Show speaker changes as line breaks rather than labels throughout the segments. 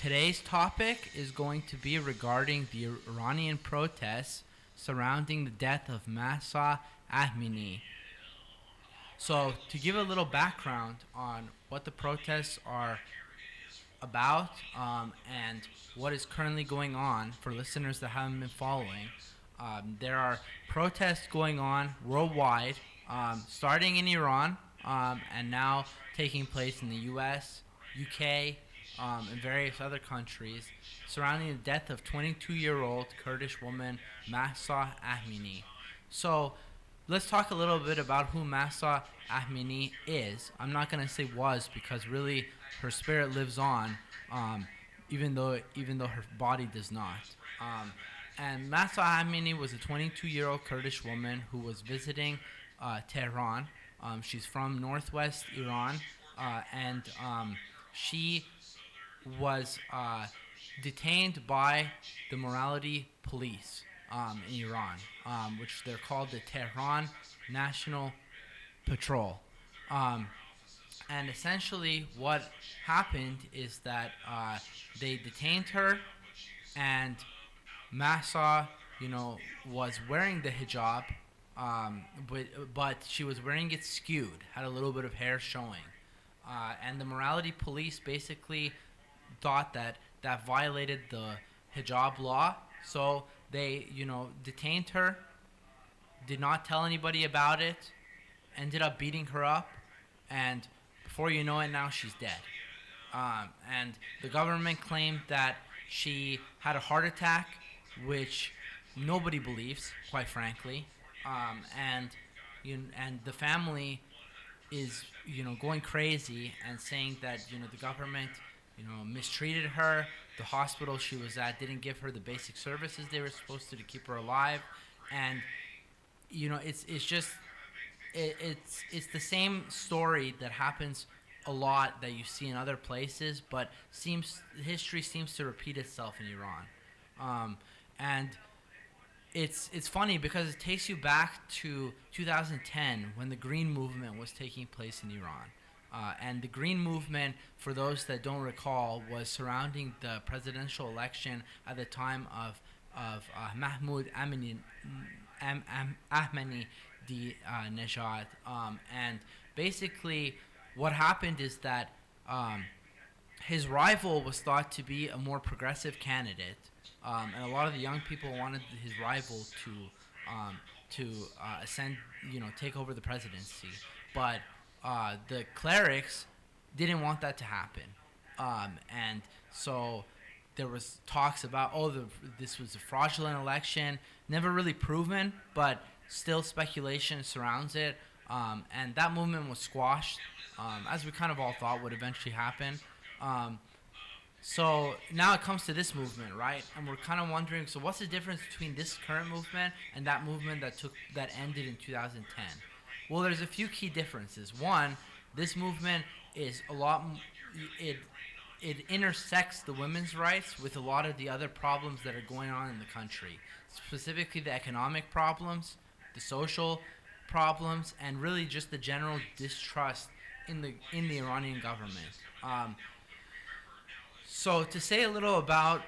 Today's topic is going to be regarding the Iranian protests surrounding the death of Mahsa Amini. So, to give a little background on what the protests are about and what is currently going on for listeners that haven't been following, there are protests going on worldwide, starting in Iran and now taking place in the US, UK, and various other countries surrounding the death of 22-year-old Kurdish woman Mahsa Amini. So, let's talk a little bit about who Mahsa Amini is. I'm not going to say was because really her spirit lives on, even though her body does not. And Mahsa Amini was a 22-year-old Kurdish woman who was visiting Tehran. She's from northwest Iran, and she was detained by the morality police in Iran, which they're called the Tehran National Patrol. And essentially, what happened is that they detained her, and Mahsa, was wearing the hijab, but she was wearing it skewed, had a little bit of hair showing, and the morality police basically thought that that violated the hijab law, so they, detained her, did not tell anybody about it, ended up beating her up, and before you know it, now she's dead. And the government claimed that she had a heart attack, which nobody believes, quite frankly. And and the family is going crazy and saying that the government mistreated her. The hospital she was at didn't give her the basic services they were supposed to keep her alive, and it's just it's the same story that happens a lot that you see in other places, but history seems to repeat itself in Iran, and it's funny because it takes you back to 2010 when the Green Movement was taking place in Iran. And the Green Movement, for those that don't recall, was surrounding the presidential election at the time of Mahmoud Amini, Ahmadinejad. And basically, what happened is that his rival was thought to be a more progressive candidate, and a lot of the young people wanted his rival to ascend, take over the presidency, but the clerics didn't want that to happen, and so there was talks about this was a fraudulent election, never really proven, but still speculation surrounds it, and that movement was squashed, as we kind of all thought would eventually happen. So now it comes to this movement, right? And we're kind of wondering, so what's the difference between this current movement and that movement that ended in 2010? Well, there's a few key differences. One, this movement is it intersects the women's rights with a lot of the other problems that are going on in the country, specifically the economic problems, the social problems, and really just the general distrust in the Iranian government. So to say a little about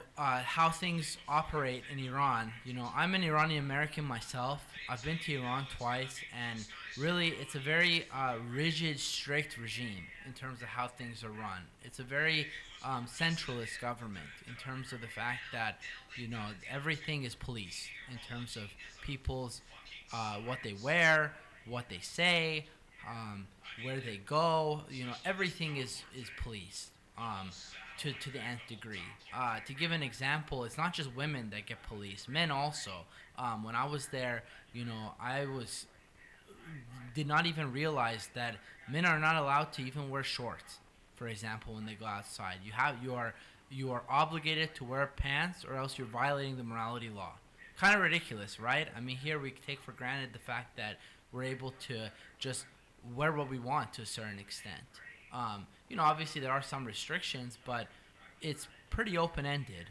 how things operate in Iran, I'm an Iranian American myself. I've been to Iran twice, and really it's a very rigid, strict regime in terms of how things are run. It's a very centralist government in terms of the fact that everything is policed in terms of people's what they wear, what they say, where they go. Everything is policed. To the nth degree. To give an example, it's not just women that get policed, men also. When I was there, I did not even realize that men are not allowed to even wear shorts. For example, when they go outside, you are obligated to wear pants, or else you're violating the morality law. Kind of ridiculous, right? I mean, here we take for granted the fact that we're able to just wear what we want to a certain extent. Obviously there are some restrictions, but it's pretty open-ended.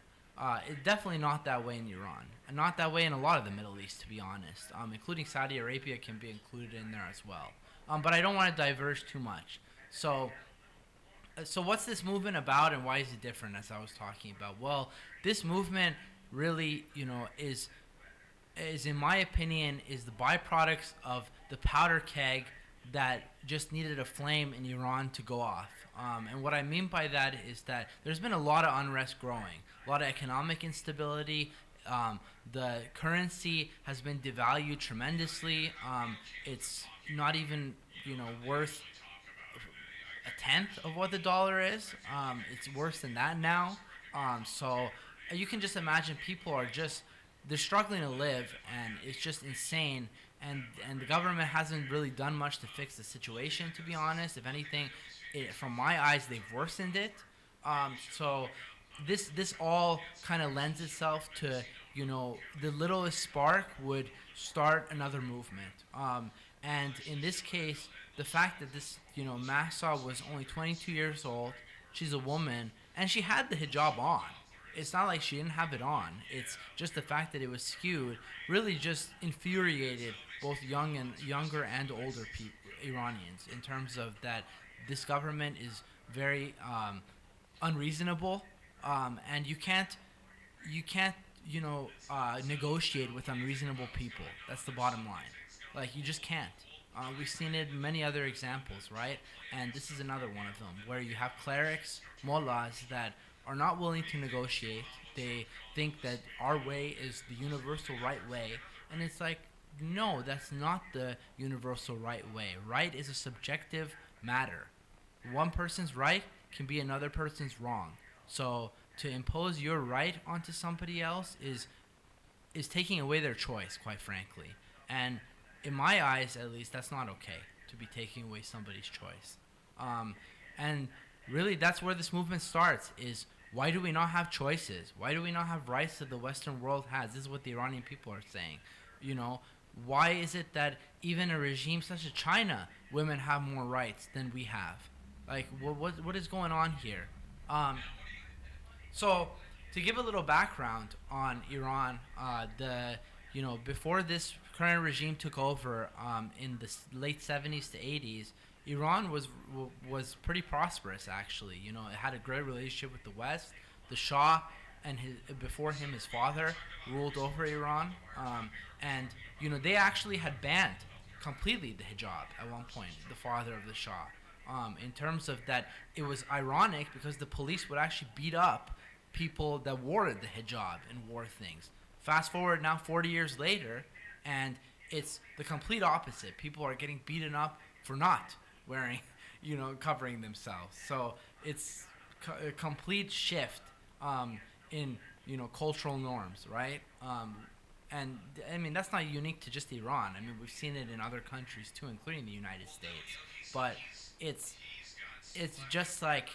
It's definitely not that way in Iran, and not that way in a lot of the Middle East, to be honest, including Saudi Arabia can be included in there as well. But I don't want to diverge too much. So So what's this movement about, and why is it different? As I was talking about, well, this movement really, is in my opinion is the byproducts of the powder keg that just needed a flame in Iran to go off. And what I mean by that is that there's been a lot of unrest growing, a lot of economic instability. The currency has been devalued tremendously. It's not even worth a tenth of what the dollar is. It's worse than that now. So you can just imagine people are just they're struggling to live, and it's just insane. And the government hasn't really done much to fix the situation. To be honest, if anything, from my eyes, they've worsened it. So this all kind of lends itself to the littlest spark would start another movement. And in this case, the fact that this Mahsa was only 22 years old, she's a woman, and she had the hijab on. It's not like she didn't have it on. It's just the fact that it was skewed really just infuriated both younger and older Iranians in terms of that this government is very unreasonable, and you can't negotiate with unreasonable people. That's the bottom line. Like, you just can't. We've seen it in many other examples, right? And this is another one of them, where you have clerics, mullahs, that are not willing to negotiate. They think that our way is the universal right way. And it's like, no, that's not the universal right way. Right is a subjective matter. One person's right can be another person's wrong. So to impose your right onto somebody else is taking away their choice, quite frankly. And in my eyes, at least, that's not okay, to be taking away somebody's choice. And really, that's where this movement starts, is why do we not have choices? Why do we not have rights that the Western world has? This is what the Iranian people are saying. Why is it that even a regime such as China, women have more rights than we have? Like, what is going on here? So, to give a little background on Iran, before this current regime took over in the late 70s to 80s, Iran was pretty prosperous, actually. It had a great relationship with the West. The Shah and before him, his father ruled over Iran, and they actually had banned completely the hijab at one point. The father of the Shah, in terms of that, it was ironic because the police would actually beat up people that wore the hijab and wore things. Fast forward now 40 years later, and it's the complete opposite. People are getting beaten up for not wearing, covering themselves. So it's a complete shift in, cultural norms, right? And I mean, that's not unique to just Iran. I mean, we've seen it in other countries too, including the United States. But it's just like,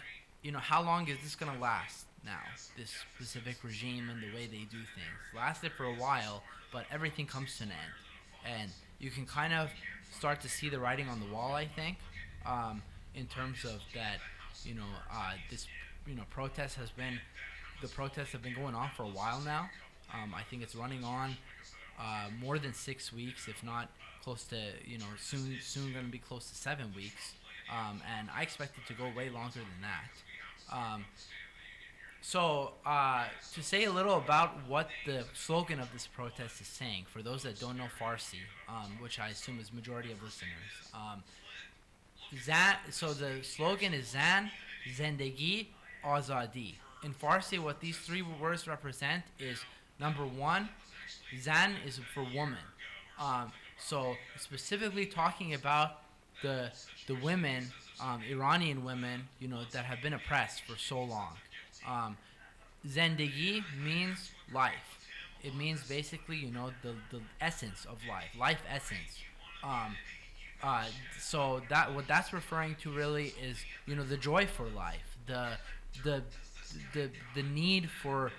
how long is this going to last now, this specific regime and the way they do things? Lasted for a while, but everything comes to an end. And you can kind of start to see the writing on the wall, I think, in terms of that, this, the protests have been going on for a while now. I think it's running on more than 6 weeks, if not close to, soon going to be close to 7 weeks. And I expect it to go way longer than that. So to say a little about what the slogan of this protest is saying, for those that don't know Farsi, which I assume is majority of listeners, so the slogan is Zan, Zendegi, Azadi. In Farsi, what these three words represent is, number one, Zan is for woman. So specifically talking about the women, Iranian women, that have been oppressed for so long. Zendegi means life. It means basically, the essence of life essence. So that what that's referring to really is, the joy for life, the need for,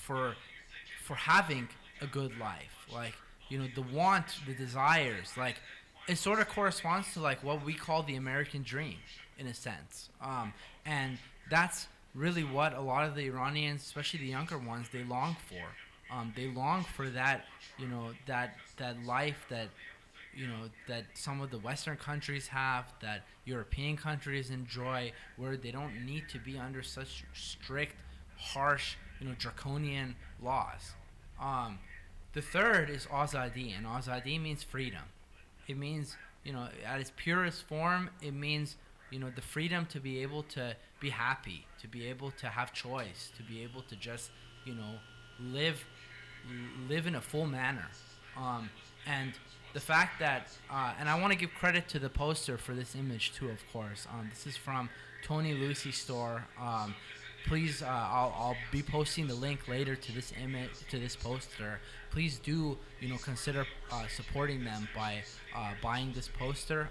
for having a good life, like, the want, the desires, like, it sort of corresponds to like what we call the American dream, in a sense, and that's really what a lot of the Iranians, especially the younger ones, they long for. They long for that, that life that, that some of the Western countries have, that European countries enjoy, where they don't need to be under such strict, harsh, draconian laws. Um, the third is azadi, and azadi means freedom. It means, at its purest form, it means, the freedom to be able to be happy, to be able to have choice, to be able to just, you know, live live in a full manner. And the fact that, and I want to give credit to the poster for this image too, of course. This is from Tony Lucy's store. Please, I'll be posting the link later to this image, to this poster. Please do, consider supporting them by buying this poster.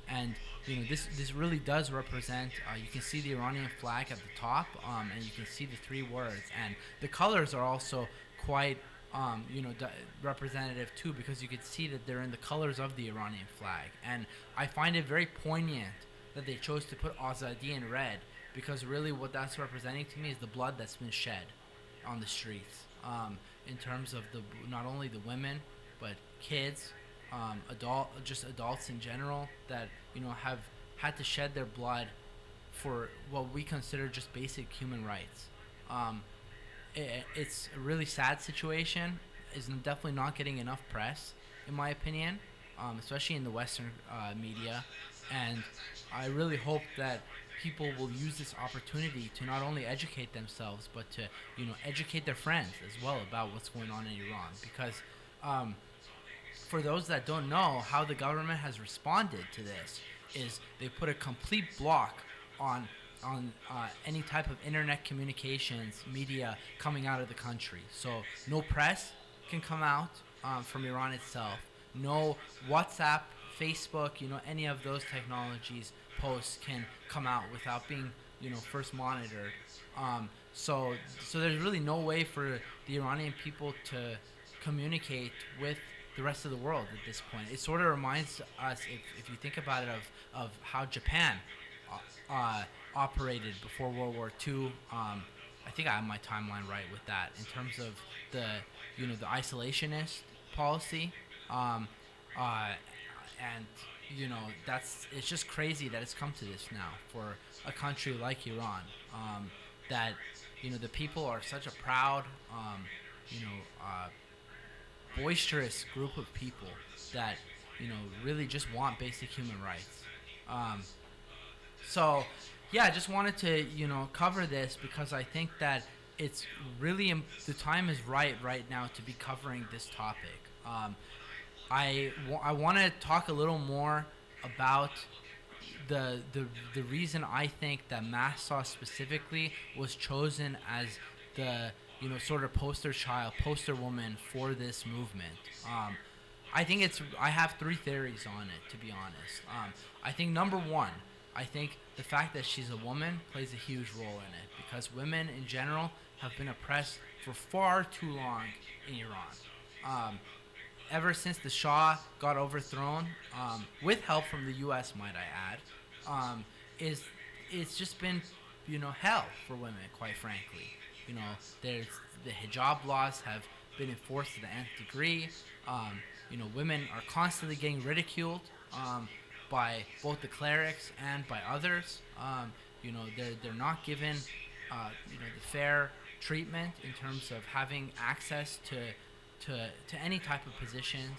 And this really does represent. You can see the Iranian flag at the top, and you can see the three words, and the colors are also quite representative too, because you could see that they're in the colors of the Iranian flag. And I find it very poignant that they chose to put Azadi in red, because really what that's representing to me is the blood that's been shed on the streets, in terms of not only the women but kids, adults in general, that have had to shed their blood for what we consider just basic human rights. It's a really sad situation. Is definitely not getting enough press, in my opinion, especially in the Western media. And I really hope that people will use this opportunity to not only educate themselves, but to educate their friends as well about what's going on in Iran. Because for those that don't know, how the government has responded to this is they put a complete block on any type of internet communications media coming out of the country. So no press can come out from Iran itself. No WhatsApp, Facebook, any of those technologies posts can come out without being first monitored. So there's really no way for the Iranian people to communicate with the rest of the world at this point. It sort of reminds us, if you think about it, of how Japan operated before World War II. I think I have my timeline right with that in terms of the the isolationist policy, and it's just crazy that it's come to this now for a country like Iran, that the people are such a proud, boisterous group of people that really just want basic human rights. So yeah, I just wanted to cover this because I think that it's really the time is right now to be covering this topic. I want to talk a little more about the reason I think that Mahsa specifically was chosen as the sort of poster woman for this movement. I have three theories on it, to be honest. I think number one, I think the fact that she's a woman plays a huge role in it, because women in general have been oppressed for far too long in Iran. Ever since the Shah got overthrown, with help from the U.S., might I add, it's just been hell for women, quite frankly. There's the hijab laws have been enforced to the nth degree. Women are constantly getting ridiculed by both the clerics and by others. They're not given the fair treatment in terms of having access to any type of positions.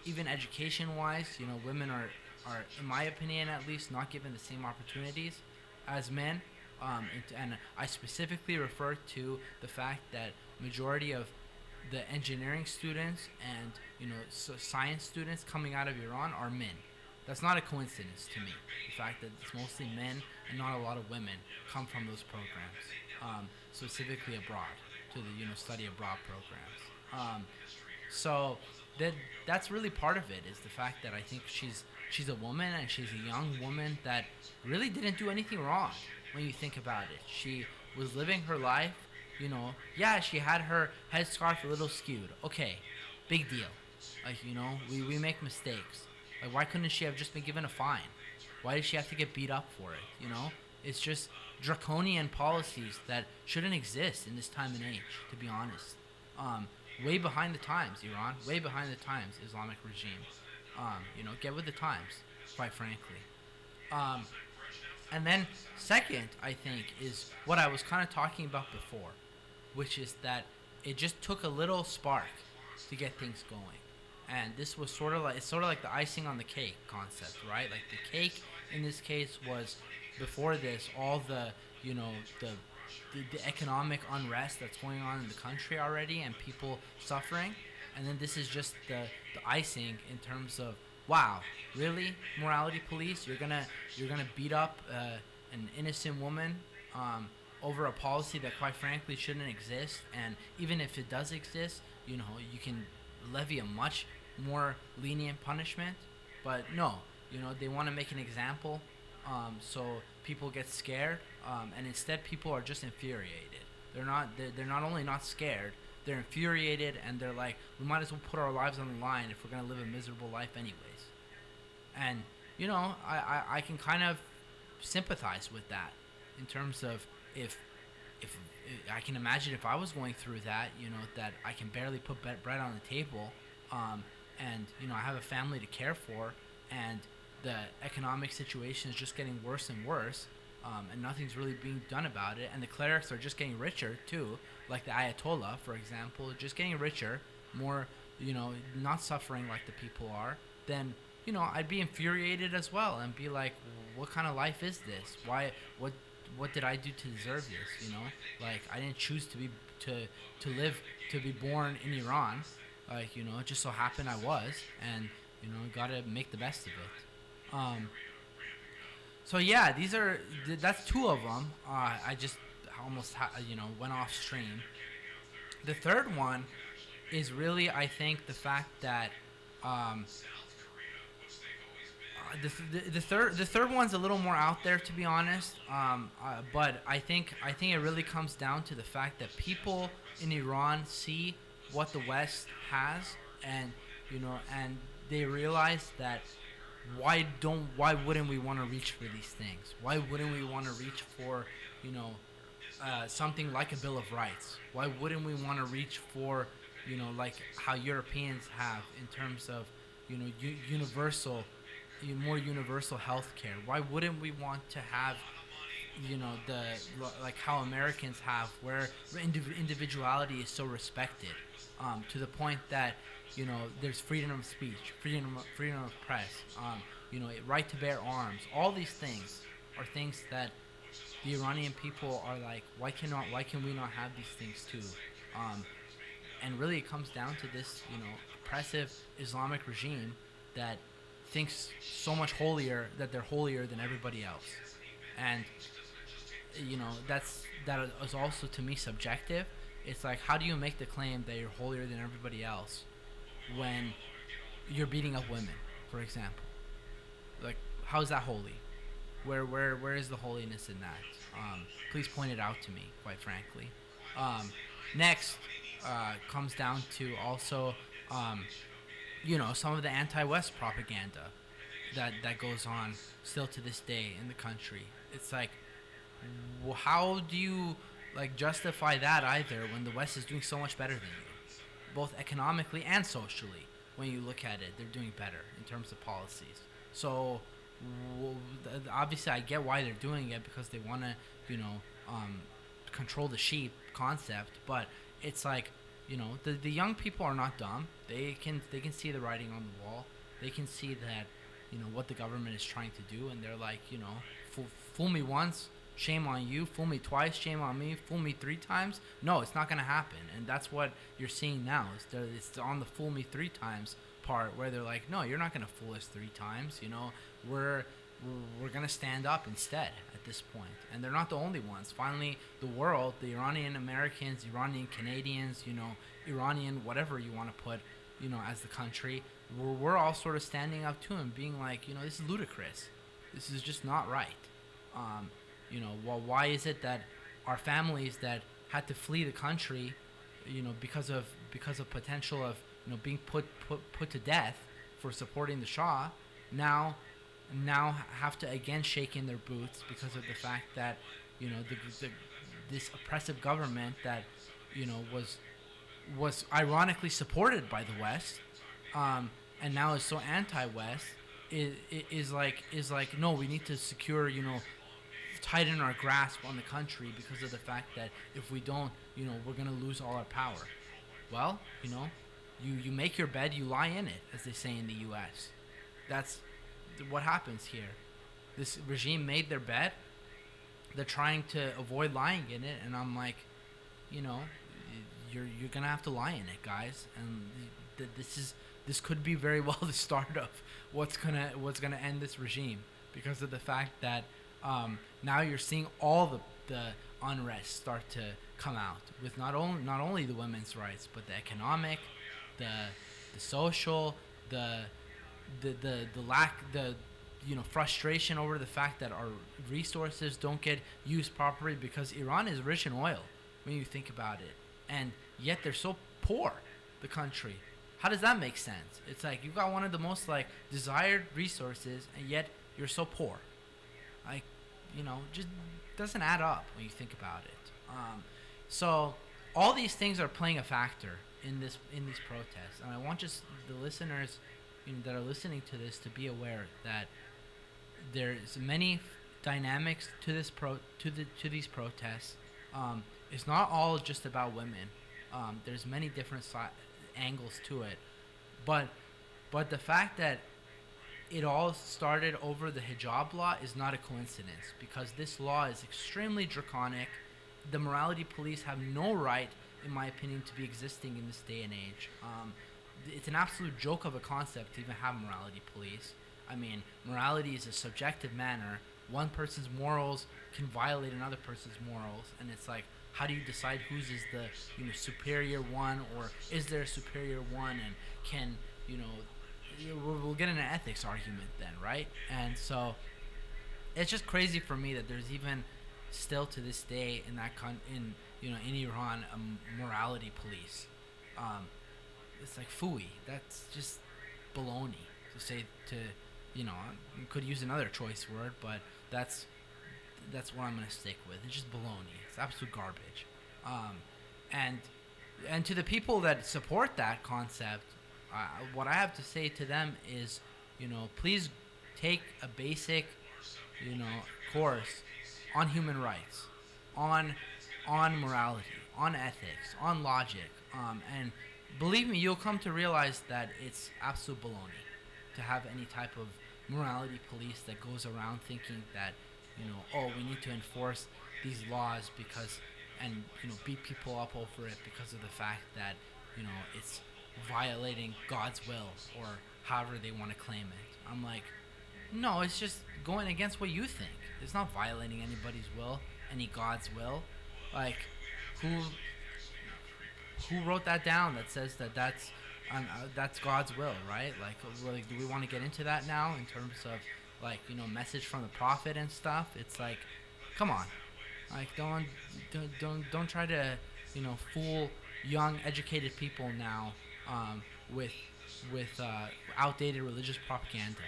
Even education-wise, women are, in my opinion at least, not given the same opportunities as men. And I specifically refer to the fact that majority of the engineering students and science students coming out of Iran are men. That's not a coincidence to me. The fact that it's mostly men and not a lot of women come from those programs, specifically abroad, to the study abroad programs. So that's really part of it, is the fact that I think she's a woman, and she's a young woman that really didn't do anything wrong when you think about it. She was living her life, yeah, she had her headscarf a little skewed. Okay, big deal. Like, we make mistakes. Like, why couldn't she have just been given a fine? Why did she have to get beat up for it? It's just draconian policies that shouldn't exist in this time and age, to be honest. way behind the times, Iran. Way behind the times, Islamic regime. Get with the times, quite frankly. Um, and then second, I think, is what I was kind of talking about before, which is that it just took a little spark to get things going. And this was sort of like the icing on the cake concept, right? Like the cake in this case was before this all the you know the the economic unrest that's going on in the country already and people suffering, and then this is just the icing in terms of wow, really, morality police, you're gonna beat up an innocent woman over a policy that quite frankly shouldn't exist, and even if it does exist, you can levy a much more lenient punishment, but no, they want to make an example, so people get scared, and instead people are just infuriated. They're not only not scared, they're infuriated, and they're like, we might as well put our lives on the line if we're gonna live a miserable life anyways. And I can kind of sympathize with that in terms of if I can imagine if I was going through that, that I can barely put bread on the table, and I have a family to care for, and the economic situation is just getting worse and worse, and nothing's really being done about it, and the clerics are just getting richer too, like the Ayatollah, for example, just getting richer, more, not suffering like the people are, then I'd be infuriated as well and be like, what kind of life is this? What did I do to deserve this? Like I didn't choose to be born in Iran. Like it just so happened I was, and gotta make the best of it. So yeah, that's two of them. I just almost went off stream. The third one is really, I think, the fact that the third one's a little more out there, to be honest. But I think it really comes down to the fact that people in Iran see what the West has, and and they realize that why wouldn't we want to reach for these things? Why wouldn't we want to reach for something like a Bill of Rights? Why wouldn't we want to reach for like how Europeans have in terms of more universal health care? Why wouldn't we want to have the like how Americans have, where individuality is so respected, to the point that there's freedom of speech, freedom of press, right to bear arms. All these things are things that the Iranian people are like, why can we not have these things too? And really it comes down to this oppressive Islamic regime that thinks so much that they're holier than everybody else. And that is also, to me, subjective. It's like, how do you make the claim that you're holier than everybody else when you're beating up women, for example? Like, how is that holy? Where is the holiness in that? Please point it out to me, quite frankly. Next comes down to also some of the anti-West propaganda that goes on still to this day in the country. It's like, how do you justify that either when the West is doing so much better than you, both economically and socially? When you look at it, they're doing better in terms of policies. So obviously I get why they're doing it, because they want to control the sheep concept, but it's like, the young people are not dumb. They can see the writing on the wall. They can see that what the government is trying to do, and they're like, fool me once, shame on you. Fool me twice, shame on me. Fool me 3 times. No, it's not gonna happen. And that's what you're seeing now. It's on the fool me 3 times part, where they're like, no, you're not gonna fool us 3 times. We're gonna stand up instead at this point. And they're not the only ones. Finally, the world, the Iranian Americans, Iranian Canadians, Iranian whatever you want to put, as the country, we're all sort of standing up to him, being like, this is ludicrous. This is just not right. Why is it that our families that had to flee the country, because of potential of being put to death for supporting the Shah, now have to again shake in their boots because of the fact that this oppressive government that was ironically supported by the West, and now is so anti-West, is like no, we need to secure, tighten our grasp on the country because of the fact that if we don't, we're gonna lose all our power. Well, you make your bed, you lie in it, as they say in the U.S. That's what happens here. This regime made their bed. They're trying to avoid lying in it, and I'm like, you're gonna have to lie in it, guys. And this could be very well the start of what's gonna end this regime, because of the fact that now you're seeing all the unrest start to come out with not only the women's rights, but the economic, the social, the lack, frustration over the fact that our resources don't get used properly, because Iran is rich in oil when you think about it, and yet they're so poor, the country. How does that make sense? It's like you've got one of the most desired resources, and yet you're so poor. Just doesn't add up when you think about it. So all these things are playing a factor in these protests, and I want just the listeners that are listening to this to be aware that there's many dynamics to to these protests. It's not all just about women. There's many different angles to it, but the fact that it all started over the hijab law is not a coincidence, because this law is extremely draconic. The morality police have no right, in my opinion, to be existing in this day and age. It's an absolute joke of a concept to even have morality police. I mean, morality is a subjective manner. One person's morals can violate another person's morals, and it's like, how do you decide whose is the superior one, or is there a superior one, and can we'll get into an ethics argument then, right? And so it's just crazy for me that there's even still to this day in in Iran a morality police. It's like phooey. That's just baloney to say. You could use another choice word, but that's what I'm gonna stick with. It's just baloney. It's absolute garbage. And to the people that support that concept, what I have to say to them is, please take a basic, course on human rights, on morality, on ethics, on logic, and believe me, you'll come to realize that it's absolute baloney to have any type of morality police that goes around thinking that, we need to enforce these laws and beat people up over it because of the fact that, it's violating God's will, or however they want to claim it. I'm like, no, it's just going against what you think. It's not violating anybody's will, any God's will. Like, who wrote that down that says that's God's will, right? Like, do we want to get into that now in terms of message from the prophet and stuff? It's like, come on, like don't try to fool young educated people now with outdated religious propaganda.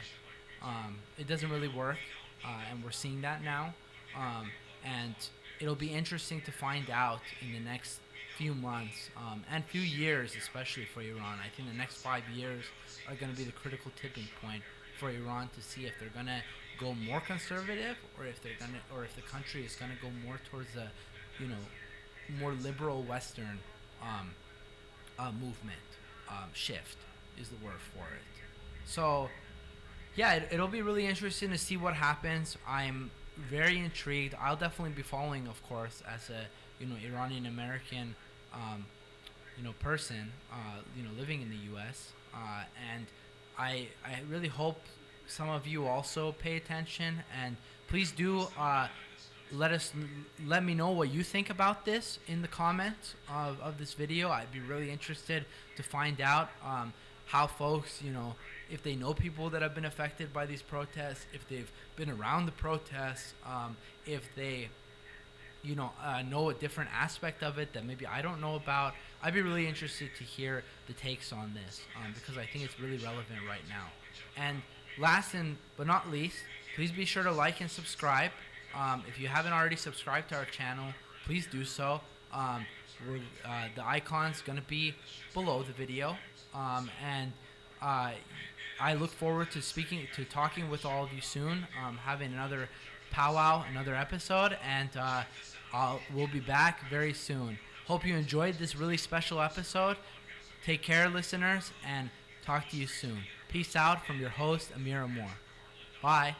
It doesn't really work, and we're seeing that now. And it'll be interesting to find out in the next few months and few years, especially for Iran. I think the next 5 years are going to be the critical tipping point for Iran to see if they're going to go more conservative, or if the country is going to go more towards a more liberal Western movement. Shift is the word for it. So yeah, it'll be really interesting to see what happens. I'm very intrigued. I'll definitely be following, of course, as a Iranian American person living in the U.S. And I really hope some of you also pay attention, and please do let me know what you think about this in the comments of this video. I'd be really interested to find out how folks, if they know people that have been affected by these protests, if they've been around the protests, if they know a different aspect of it that maybe I don't know about. I'd be really interested to hear the takes on this, because I think it's really relevant right now. And last but not least, please be sure to like and subscribe. If you haven't already subscribed to our channel, please do so. The icon's gonna be below the video, and uh, I look forward to talking with all of you soon. Having another powwow, another episode, and we'll be back very soon. Hope you enjoyed this really special episode. Take care, listeners, and talk to you soon. Peace out from your host, Amir. Bye.